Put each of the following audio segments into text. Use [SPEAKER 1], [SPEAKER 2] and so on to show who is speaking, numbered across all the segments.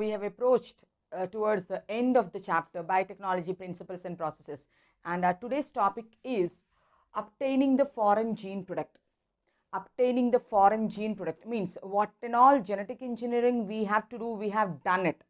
[SPEAKER 1] we have approached towards the end of the chapter, Biotechnology Principles and Processes. And our today's topic is obtaining the foreign gene product. Obtaining the foreign gene product means what and all genetic engineering we have to do, we have done it.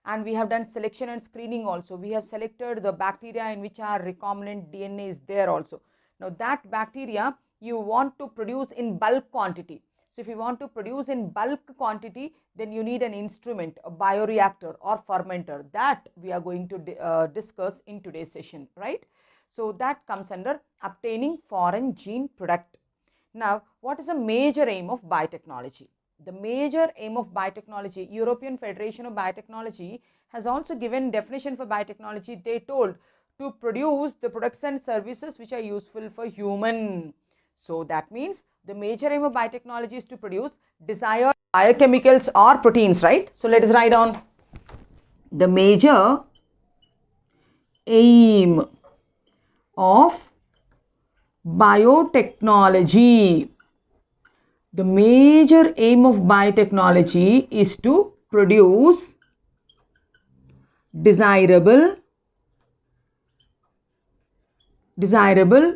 [SPEAKER 1] And we have done selection and screening also. We have selected the bacteria in which our recombinant DNA is there also. Now that bacteria you want to produce in bulk quantity. So if you want to produce in bulk quantity, then you need an instrument, a bioreactor or fermenter. That we are going to discuss in today's session, right? So that comes under obtaining foreign gene product. Now, what is a major aim of biotechnology? The major aim of biotechnology, European Federation of Biotechnology has also given definition for biotechnology. They told to produce the products and services which are useful for human. So that means the major aim of biotechnology is to produce desired biochemicals or proteins, right? So let us write down the major aim of biotechnology. The major aim of biotechnology is to produce desirable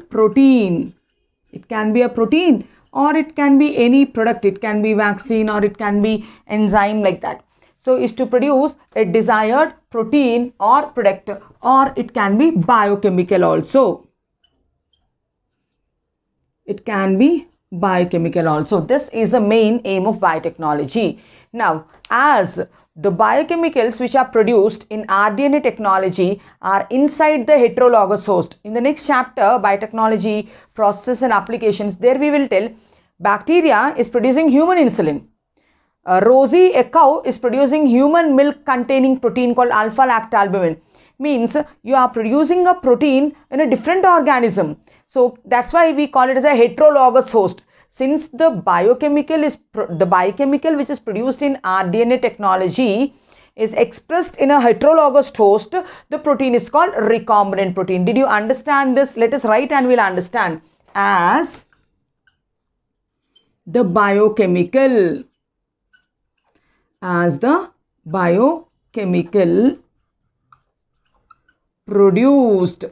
[SPEAKER 1] protein. It can be a protein or it can be any product. It can be vaccine or it can be enzyme, like that. So is to produce a desired protein or product, or it can be biochemical also. It can be biochemical also. This is the main aim of biotechnology. Now, as the biochemicals which are produced in rDNA technology are inside the heterologous host. In the next chapter, biotechnology, processes and applications, there we will tell bacteria is producing human insulin. Rosie, a cow, is producing human milk containing protein called alpha-lactalbumin. Means you are producing a protein in a different organism. So that's why we call it as a heterologous host. Since the biochemical which is produced in rDNA technology is expressed in a heterologous host, the protein is called recombinant protein. Did you understand this? Let us write and we'll understand. As the biochemical produced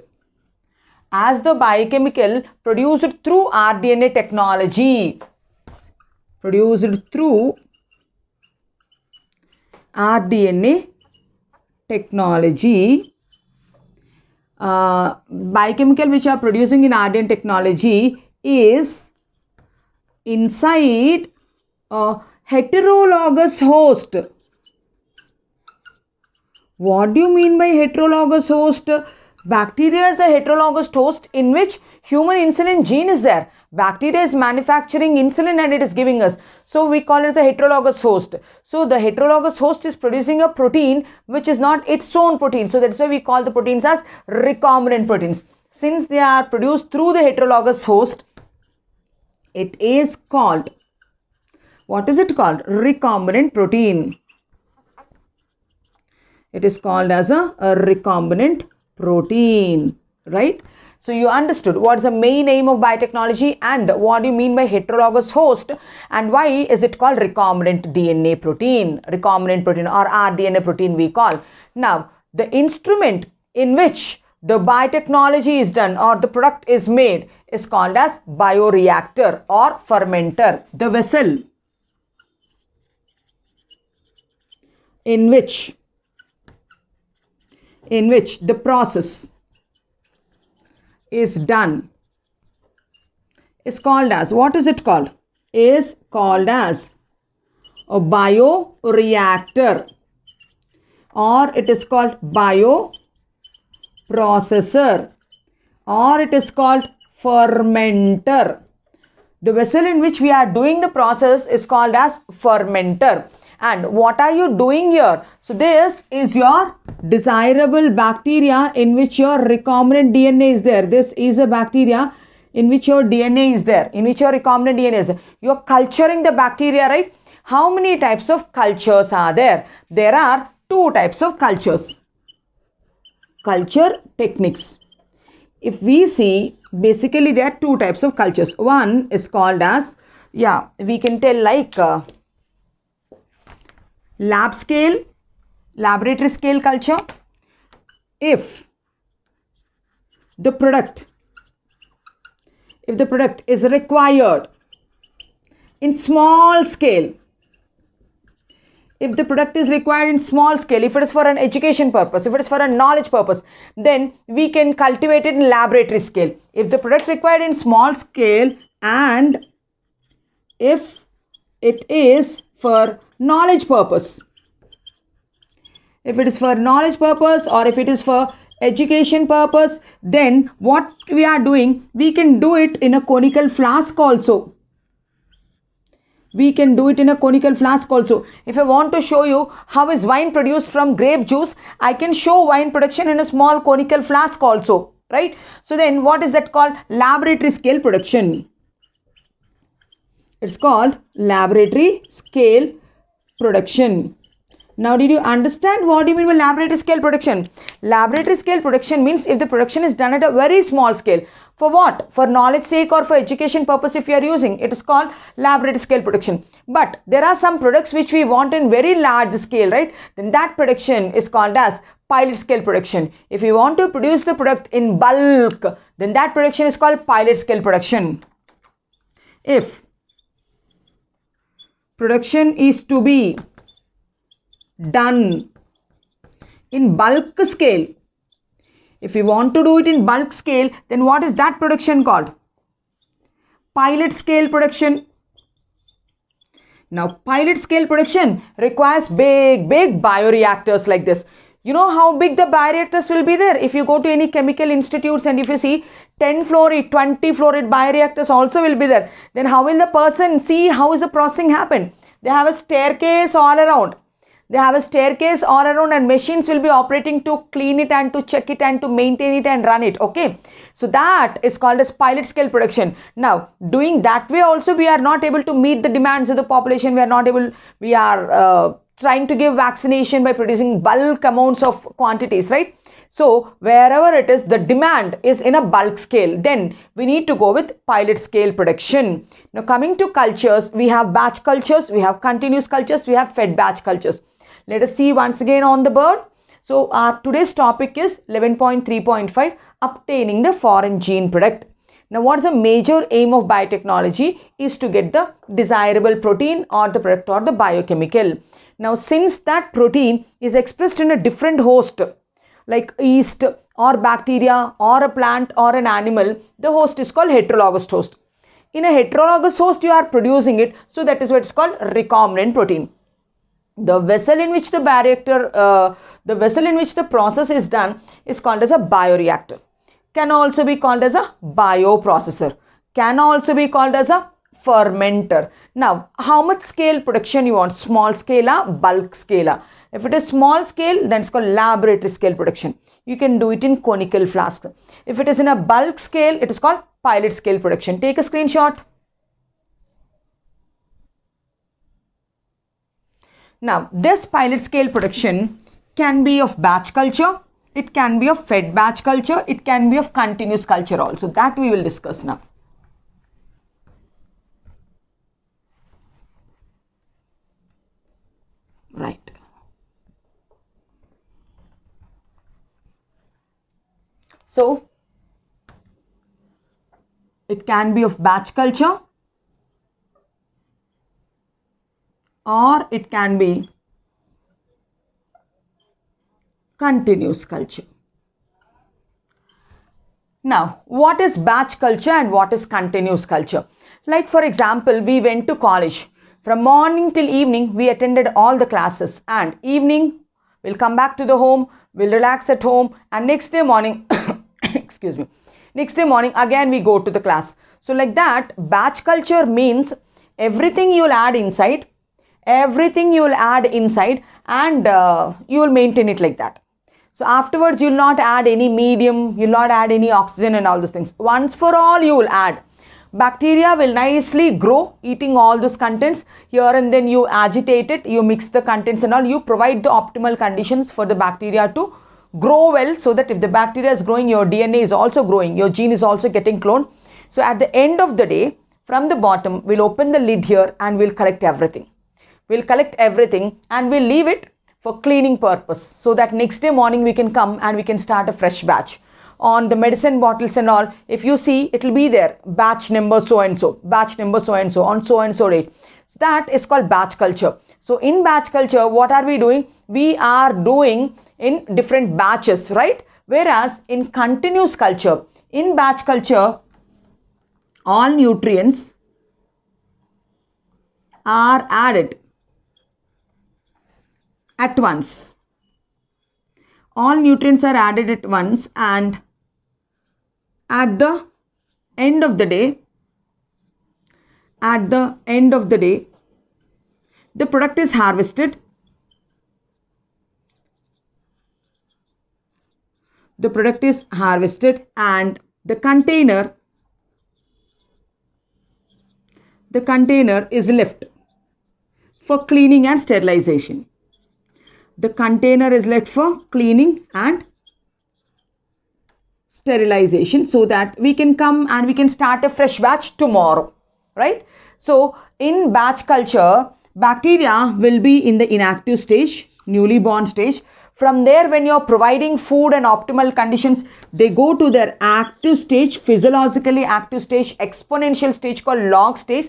[SPEAKER 1] through rDNA technology, biochemical which are producing in rDNA technology is inside a heterologous host. What do you mean by heterologous host? Bacteria is a heterologous host in which human insulin gene is there. Bacteria is manufacturing insulin and it is giving us. So we call it as a heterologous host. So the heterologous host is producing a protein which is not its own protein. So that's why we call the proteins as recombinant proteins. Since they are produced through the heterologous host, it is called, what is it called? Recombinant protein. It is called as a recombinant protein, right? So you understood what is the main aim of biotechnology and what do you mean by heterologous host and why is it called recombinant DNA protein, recombinant protein or rDNA protein we call. Now, the instrument in which the biotechnology is done or the product is made is called as bioreactor or fermenter. The vessel in which the process is done is called as, what is it called? Is called as a bioreactor, or it is called bioprocessor, or it is called fermenter. The vessel in which we are doing the process is called as fermenter. And what are you doing here? So this is your desirable bacteria in which your recombinant DNA is there. This is a bacteria in which your DNA is there, in which your recombinant DNA is there. You are culturing the bacteria, right? How many types of cultures are there? There are two types of cultures. Culture techniques. If we see, basically there are two types of cultures. One is called as, we can tell like lab scale laboratory scale culture, if the product is required in small scale, if the product is required in small scale, if it is for an education purpose, if it is for a knowledge purpose, then we can cultivate it in laboratory scale. If the product required in small scale and if it is for knowledge purpose, if it is for knowledge purpose or if it is for education purpose, then what we are doing, we can do it in a conical flask also. We can do it in a conical flask also. If I want to show you how is wine produced from grape juice, I can show wine production in a small conical flask also, right? So then what is that called? Laboratory scale production. It's called laboratory scale production. Now, did you understand what do you mean by laboratory scale production? Laboratory scale production means if the production is done at a very small scale. For what? For knowledge sake or for education purpose if you are using, it is called laboratory scale production. But there are some products which we want in very large scale, right? Then that production is called as pilot scale production. If you want to produce the product in bulk, then that production is called pilot scale production. If production is to be done in bulk scale, if you want to do it in bulk scale, then what is that production called? Pilot scale production. Now, pilot scale production requires big bioreactors like this. You know how big the bioreactors will be there? If you go to any chemical institutes and if you see 10 fluoride, 20 fluoride bioreactors also will be there. Then how will the person see how is the processing happen? They have a staircase all around. They have a staircase all around and machines will be operating to clean it and to check it and to maintain it and run it. Okay. So that is called as pilot scale production. Now, doing that way also we are not able to meet the demands of the population. We are trying to give vaccination by producing bulk amounts of quantities, right? So wherever it is, the demand is in a bulk scale, then we need to go with pilot scale production. Now coming to cultures, we have batch cultures, we have continuous cultures, we have fed batch cultures. Let us see once again on the board. So our today's topic is 11.3.5, obtaining the foreign gene product. Now what is the major aim of biotechnology is to get the desirable protein or the product or the biochemical. Now since that protein is expressed in a different host like yeast or bacteria or a plant or an animal, the host is called heterologous host. In a heterologous host you are producing it, so that is what is called recombinant protein. The vessel in which the process is done is called as a bioreactor. Can also be called as a bioprocessor. Can also be called as a fermenter. Now, how much scale production you want? Small scale or bulk scale? If it is small scale, then it's called laboratory scale production. You can do it in conical flask. If it is in a bulk scale, it is called pilot scale production. Take a screenshot. Now, this pilot scale production can be of batch culture, it can be of fed batch culture, it can be of continuous culture also. That we will discuss now. Right. So, it can be of batch culture, or it can be continuous culture. Now, what is batch culture and what is continuous culture? Like for example, we went to college. From morning till evening, we attended all the classes, and evening, we'll come back to the home, we'll relax at home, and next day morning, excuse me, next day morning again we go to the class. So like that, batch culture means everything you'll add inside, and you will maintain it like that. So afterwards you'll not add any medium, you'll not add any oxygen and all those things. Once for all you will add. Bacteria will nicely grow eating all those contents. Here and then you agitate it, you mix the contents and all, you provide the optimal conditions for the bacteria to grow well, so that if the bacteria is growing, your DNA is also growing, your gene is also getting cloned. So at the end of the day, from the bottom, we'll open the lid here and we'll collect everything. We'll collect everything and we'll leave it for cleaning purpose, so that next day morning we can come and we can start a fresh batch. On the medicine bottles and all, if you see, it will be there, batch number so and so, batch number so and so, on so and so date. So that is called batch culture. So in batch culture, what are we doing? We are doing in different batches, right? Whereas in continuous culture, in batch culture, all nutrients are added at once. All nutrients are added at once, and at the end of the day, the product is harvested. The product is harvested and the container is left for cleaning and sterilization. The container is left for cleaning and sterilization, so that we can come and we can start a fresh batch tomorrow, right? So in batch culture, bacteria will be in the inactive stage, newly born stage. From there, when you're providing food and optimal conditions, they go to their active stage, physiologically active stage, exponential stage called log stage.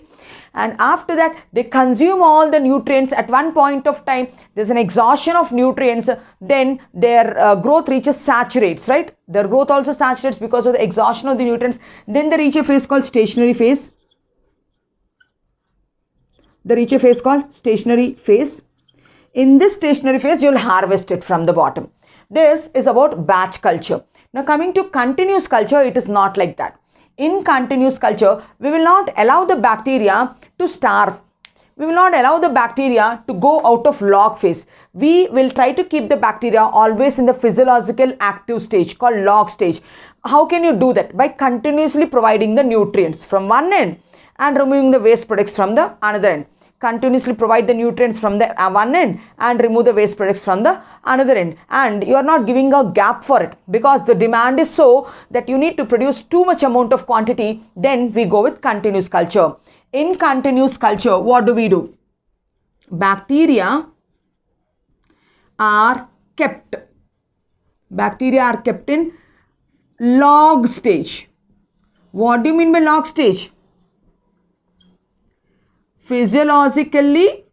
[SPEAKER 1] And after that, they consume all the nutrients. At one point of time, there's an exhaustion of nutrients. Then their growth reaches saturates, right? Their growth also saturates because of the exhaustion of the nutrients. Then they reach a phase called stationary phase. They reach a phase called stationary phase. In this stationary phase, you will harvest it from the bottom. This is about batch culture. Now coming to continuous culture, it is not like that. In continuous culture, we will not allow the bacteria to starve. We will not allow the bacteria to go out of log phase. We will try to keep the bacteria always in the physiological active stage called log stage. How can you do that? By continuously providing the nutrients from one end and removing the waste products from the another end. Continuously provide the nutrients from the one end and remove the waste products from the another end, and you are not giving a gap for it, because the demand is so that you need to produce too much amount of quantity. Then we go with continuous culture. In continuous culture, what do? Bacteria are kept in log stage. What do you mean by log stage? Physiologically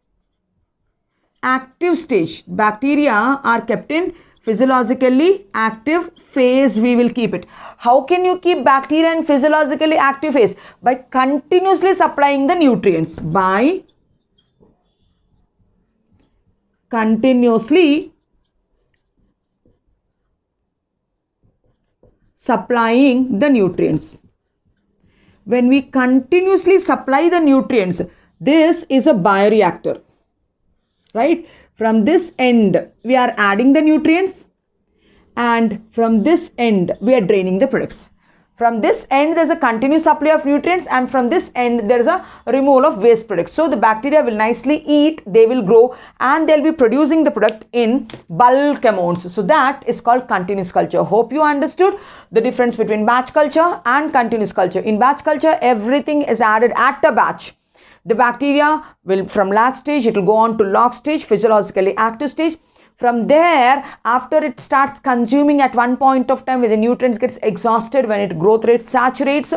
[SPEAKER 1] active stage. Bacteria are kept in physiologically active phase. We will keep it. How can you keep bacteria in physiologically active phase? By continuously supplying the nutrients. By continuously supplying the nutrients. When we continuously supply the nutrients, this is a bioreactor, right? From this end, we are adding the nutrients, and from this end, we are draining the products. From this end, there is a continuous supply of nutrients, and from this end, there is a removal of waste products. So the bacteria will nicely eat, they will grow, and they'll be producing the product in bulk amounts. So that is called continuous culture. Hope you understood the difference between batch culture and continuous culture. In batch culture, everything is added at a batch. The bacteria will, from lag stage, it will go on to log stage, physiologically active stage. From there, after it starts consuming at one point of time, when the nutrients gets exhausted, when its growth rate saturates,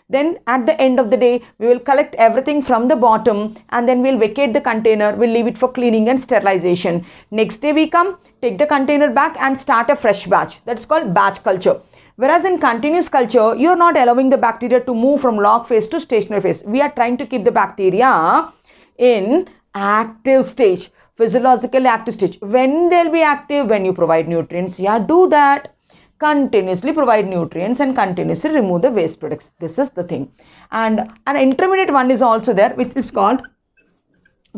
[SPEAKER 1] then at the end of the day, we will collect everything from the bottom, and then we'll vacate the container, we'll leave it for cleaning and sterilization. Next day we come, take the container back and start a fresh batch. That's called batch culture. Whereas in continuous culture, you are not allowing the bacteria to move from log phase to stationary phase. We are trying to keep the bacteria in active stage, physiologically active stage. When they'll be active? When you provide nutrients. Yeah, do that. Continuously provide nutrients and continuously remove the waste products. This is the thing. And an intermediate one is also there, which is called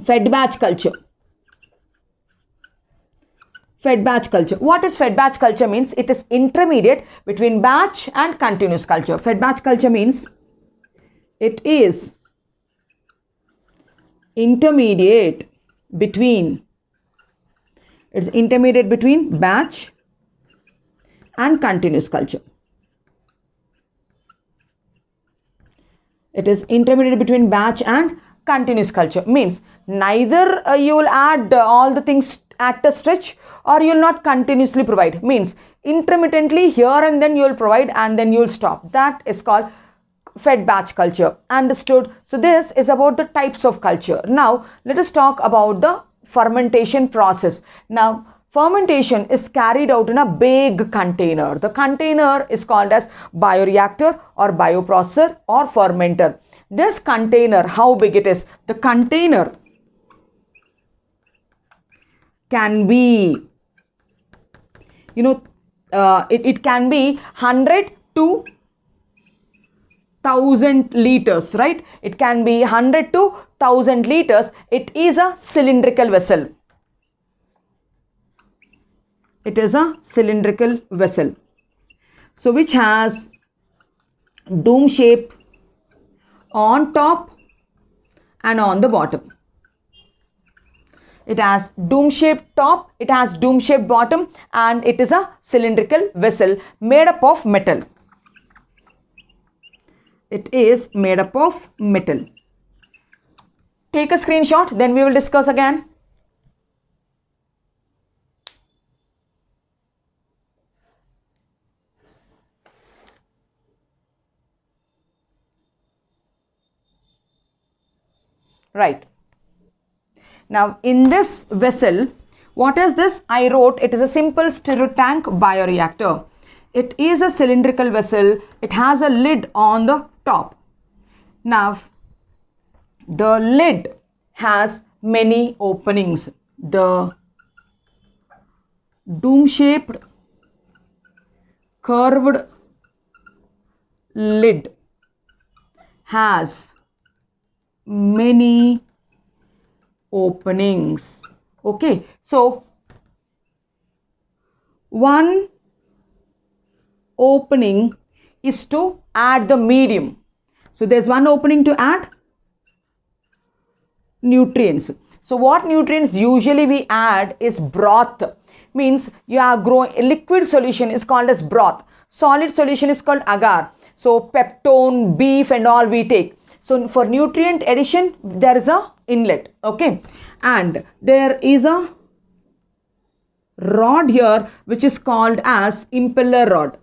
[SPEAKER 1] fed batch culture. Fed batch culture. What is fed batch culture means? It is intermediate between batch and continuous culture. Fed batch culture means it is intermediate between batch and continuous culture. It is intermediate between batch and continuous culture. Means neither you will add all the things at a stretch, or you will not continuously provide. Means intermittently here and then you will provide and then you will stop. That is called fed batch culture. Understood? So this is about the types of culture. Now let us talk about the fermentation process. Now fermentation is carried out in a big container. The container is called as bioreactor or bioprocessor or fermenter. This container, how big it is? The container can be, it can be 100 to 1000 liters, right? It can be 100 to 1000 liters. It is a cylindrical vessel. It is a cylindrical vessel. So which has dome shape on top and on the bottom. It has dome shaped top, it has dome shaped bottom, and it is a cylindrical vessel made up of metal. It is made up of metal. Take a screenshot, then we will discuss again. Right. Now in this vessel, what is this? I wrote it is a simple stirred tank bioreactor. It is a cylindrical vessel. It has a lid on the top. Now the lid has many openings. The dome shaped curved lid has many openings. Okay, so one opening is to add the medium. So there's one opening to add nutrients. So what nutrients usually we add is broth. Means you are growing, liquid solution is called as broth, solid solution is called agar. So peptone, beef and all we take. So for nutrient addition there is a inlet. Okay, and there is a rod here which is called as impeller rod,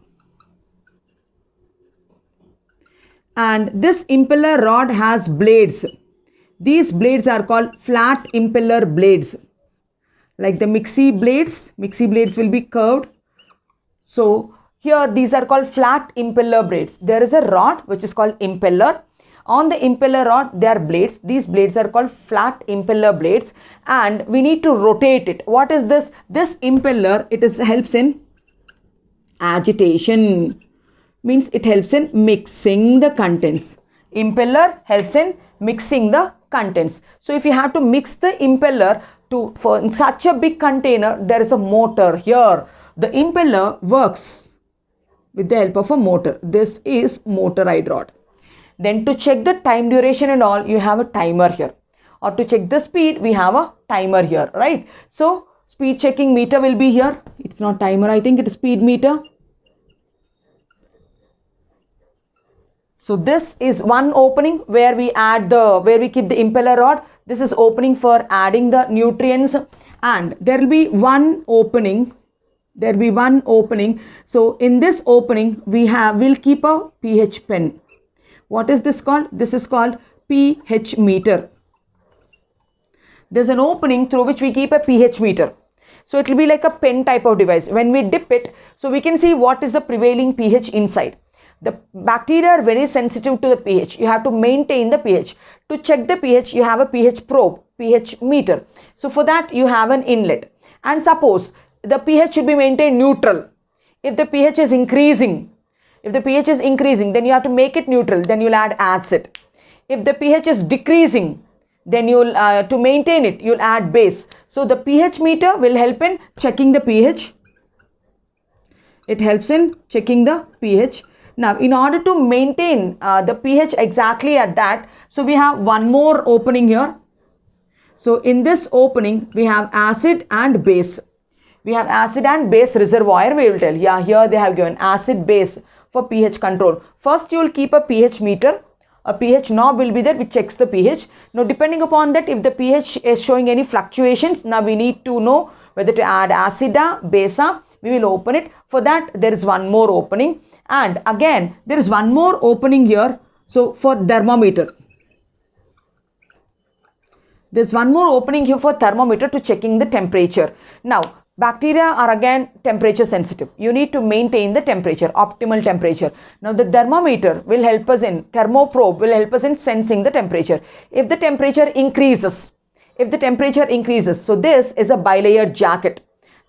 [SPEAKER 1] and this impeller rod has blades. These blades are called flat impeller blades, like the mixie blades. Mixie blades will be curved. So here these are called flat impeller blades. There is a rod which is called impeller. On the impeller rod there are blades. These blades are called flat impeller blades, and we need to rotate it. What is this? This impeller, it helps in agitation. Means it helps in mixing the contents. Impeller helps in mixing the contents. So if you have to mix the impeller for such a big container, there is a motor here. The impeller works with the help of a motor. This is motorized rod. Then to check the time duration and all, you have a timer here. Or to check the speed, we have a timer here, right? So speed checking meter will be here. It's not timer, I think it is speed meter. So this is one opening where we keep the impeller rod. This is opening for adding the nutrients, and there will be one opening. So in this opening we'll keep a pH pen. What is this called? This is called pH meter. There's an opening through which we keep a pH meter. So it will be like a pen type of device. When we dip it, so we can see what is the prevailing pH inside. The bacteria are very sensitive to the pH. You have to maintain the pH. To check the pH, you have a pH probe, pH meter. So for that, you have an inlet. And suppose the pH should be maintained neutral. If the pH is increasing, then you have to make it neutral. Then you'll add acid. If the pH is decreasing, then you'll to maintain it, you'll add base. So the pH meter will help in checking the pH. It helps in checking the pH. Now, in order to maintain the pH exactly at that, so we have one more opening here. So in this opening, we have acid and base. We have acid and base reservoir, we will tell. Yeah, here they have given acid base for pH control. First, you will keep a pH meter. a pH knob will be there which checks the pH. Now depending upon that, if the pH is showing any fluctuations, now we need to know whether to add acid, base. We will open it. For that there is one more opening, and again there is one more opening here. So for thermometer, there's one more opening here for thermometer to checking the temperature. Now bacteria are again temperature sensitive. You need to maintain the temperature, optimal temperature. Now the thermometer will help us in, thermoprobe will help us in sensing the temperature. If the temperature increases, so this is a bilayered jacket.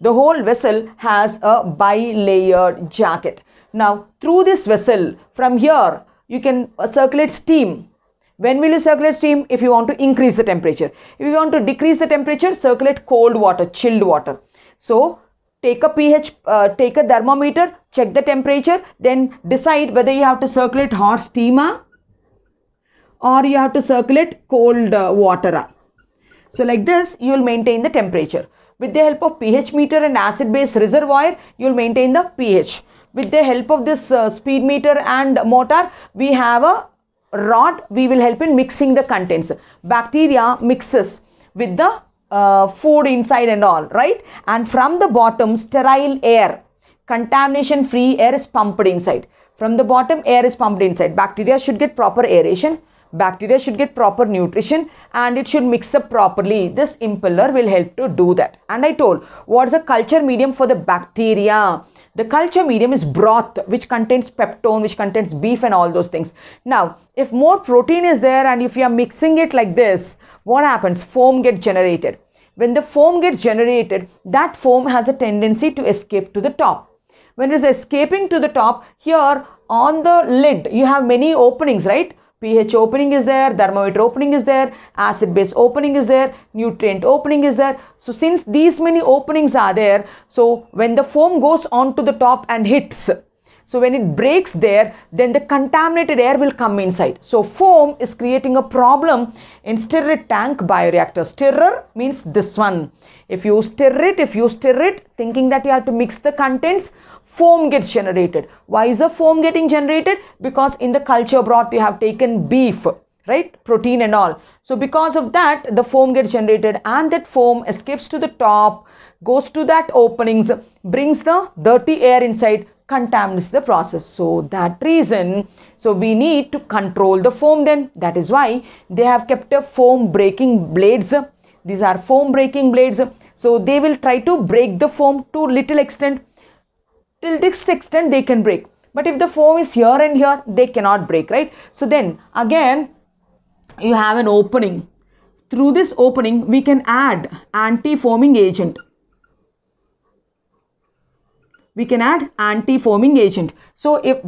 [SPEAKER 1] The whole vessel has a bilayered jacket. Now through this vessel, from here you can circulate steam. When will you circulate steam? If you want to increase the temperature. If you want to decrease the temperature, circulate cold water, chilled water. So take a pH, take a thermometer, check the temperature, then decide whether you have to circulate hot steam or you have to circulate cold water. So like this you will maintain the temperature. With the help of pH meter and acid base reservoir, you will maintain the pH. With the help of this speed meter and motor, we have a rod. We will help in mixing the contents. Bacteria mixes with the food inside and all, right? And from the bottom, sterile air, contamination free air is pumped inside. From the bottom, air is pumped inside. Bacteria should get proper aeration. Bacteria should get proper nutrition, and it should mix up properly. This impeller will help to do that. And I told, what's a culture medium for the bacteria? The culture medium is broth, which contains peptone, which contains beef and all those things. Now, if more protein is there and if you are mixing it like this, what happens? Foam gets generated. When the foam gets generated, that foam has a tendency to escape to the top. When it is escaping to the top, here on the lid, you have many openings, right? pH opening is there, thermometer opening is there, acid base opening is there, nutrient opening is there. So since these many openings are there, so when the foam goes on to the top and hits, so when it breaks there, then the contaminated air will come inside. So foam is creating a problem in stirred tank bioreactor. Stirrer means this one. If you stir it thinking that you have to mix the contents, foam gets generated. Why is the foam getting generated? Because in the culture broth you have taken beef, right? Protein and all. So because of that, the foam gets generated, and that foam escapes to the top, goes to that openings, brings the dirty air inside, contaminates the process. So that reason, so we need to control the foam then. That is why they have kept a foam breaking blades. These are foam breaking blades. So they will try to break the foam to little extent. Till this extent they can break. But if the foam is here and here, they cannot break, right? So then again, you have an opening. Through this opening, we can add anti-foaming agent. So if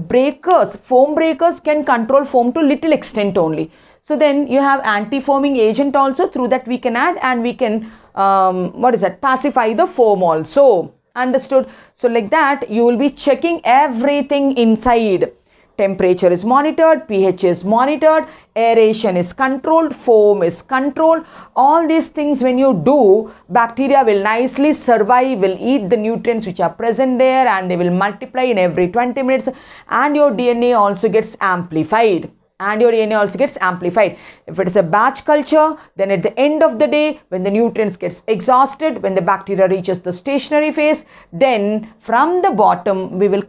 [SPEAKER 1] foam breakers can control foam to little extent only. So then you have anti-foaming agent also. Through that we can add, and we can, pacify the foam also. Understood? So like that, you will be checking everything inside. Temperature is monitored, pH is monitored, aeration is controlled, foam is controlled. All these things when you do, bacteria will nicely survive, will eat the nutrients which are present there, and they will multiply in every 20 minutes, and your DNA also gets amplified. If it is a batch culture, then at the end of the day, when the nutrients gets exhausted, when the bacteria reaches the stationary phase, then from the bottom we will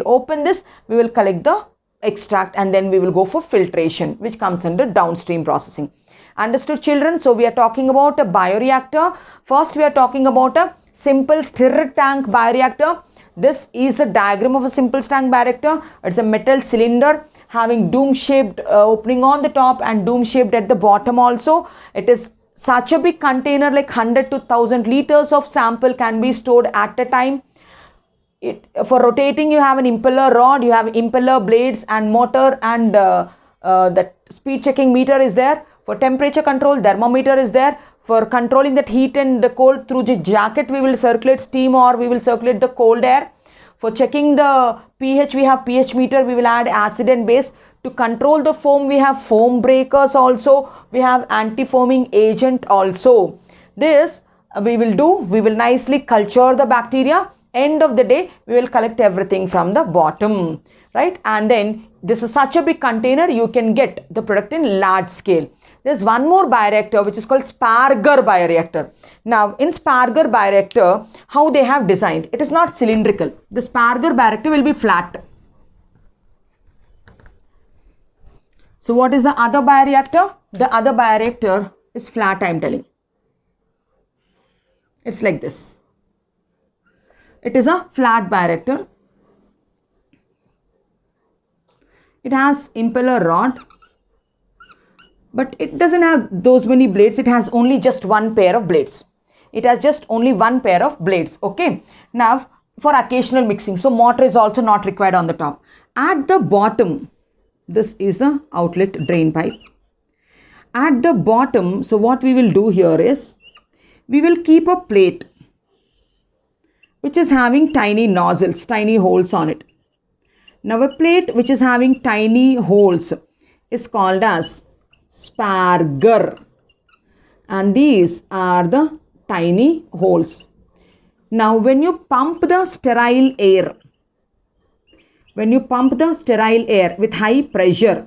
[SPEAKER 1] open this, we will collect the extract, and then we will go for filtration, which comes under downstream processing. Understood, children? So we are talking about a bioreactor. First we are talking about a simple stirred tank bioreactor. This is a diagram of a simple tank bioreactor. It's a metal cylinder having dome-shaped opening on the top and dome-shaped at the bottom also. It is such a big container, like 100 to 1000 liters of sample can be stored at a time. For rotating, you have an impeller rod, you have impeller blades and motor, and the speed checking meter is there. For temperature control, thermometer is there. For controlling that heat and the cold, through the jacket we will circulate steam or we will circulate the cold air. For checking the pH, we have pH meter, we will add acid and base. To control the foam, we have foam breakers also, we have anti-foaming agent also. This we will nicely culture the bacteria. End of the day, we will collect everything from the bottom, right? And then this is such a big container, you can get the product in large scale. There's one more bioreactor which is called Sparger bioreactor. Now in Sparger bioreactor, how they have designed, it is not cylindrical. The Sparger bioreactor will be flat. So what is the other bioreactor? The other bioreactor is flat, I am telling. It's like this. It is a flat bioreactor. It has impeller rod, but it doesn't have those many blades. It has only just one pair of blades. It has just only one pair of blades. Okay. Now for occasional mixing. So mortar is also not required on the top. At the bottom, this is the outlet drain pipe. At the bottom, so what we will do here is, we will keep a plate which is having tiny nozzles, tiny holes on it. Now a plate which is having tiny holes is called as Sparger, and these are the tiny holes. Now when you pump the sterile air, with high pressure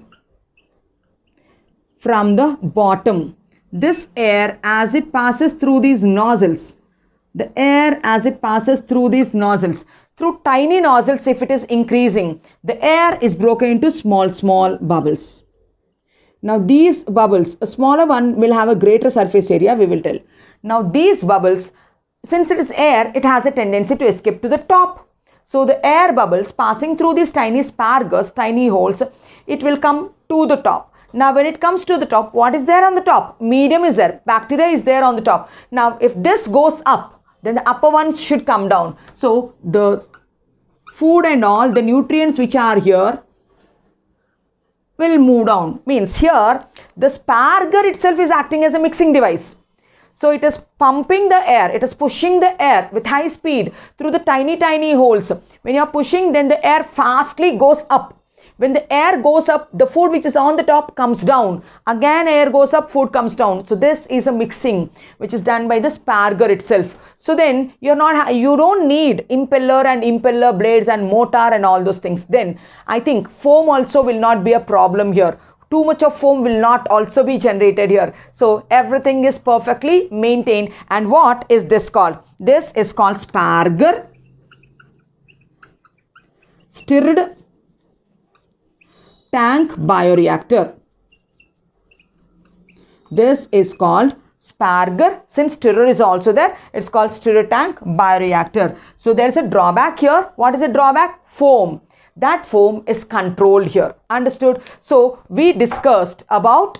[SPEAKER 1] from the bottom, this air as it passes through these nozzles, through tiny nozzles, if it is increasing, the air is broken into small bubbles. Now these bubbles, a smaller one will have a greater surface area, we will tell. Now these bubbles, since it is air, it has a tendency to escape to the top. So the air bubbles passing through these tiny spargers, tiny holes, it will come to the top. Now when it comes to the top, what is there on the top? Medium is there, bacteria is there on the top. Now if this goes up, then the upper ones should come down. So the food and all, the nutrients which are here will move down. Means here, the Sparger itself is acting as a mixing device. So it is pumping the air, it is pushing the air with high speed through the tiny holes. When you are pushing, then the air fastly goes up. When the air goes up, the food which is on the top comes down. Again air goes up, food comes down. So this is a mixing which is done by the Sparger itself. So then you don't need impeller and impeller blades and motor and all those things. Then I think foam also will not be a problem here. Too much of foam will not also be generated here. So everything is perfectly maintained. And what is this called? This is called Sparger stirred tank bioreactor. This is called Sparger. Since stirrer is also there, it's called stirred tank bioreactor. So there's a drawback here. What is a drawback? Foam. That foam is controlled here. Understood? So we discussed about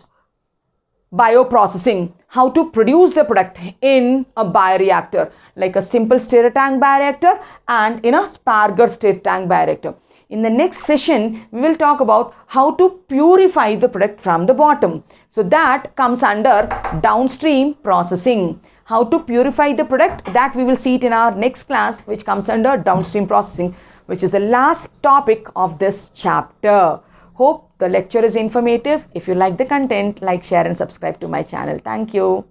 [SPEAKER 1] bioprocessing, how to produce the product in a bioreactor, like a simple stirred tank bioreactor and in a Sparger stirred tank bioreactor. In the next session, we will talk about how to purify the product from the bottom. So that comes under downstream processing. How to purify the product, that we will see it in our next class, which comes under downstream processing, which is the last topic of this chapter. Hope the lecture is informative. If you like the content, like, share and subscribe to my channel. Thank you.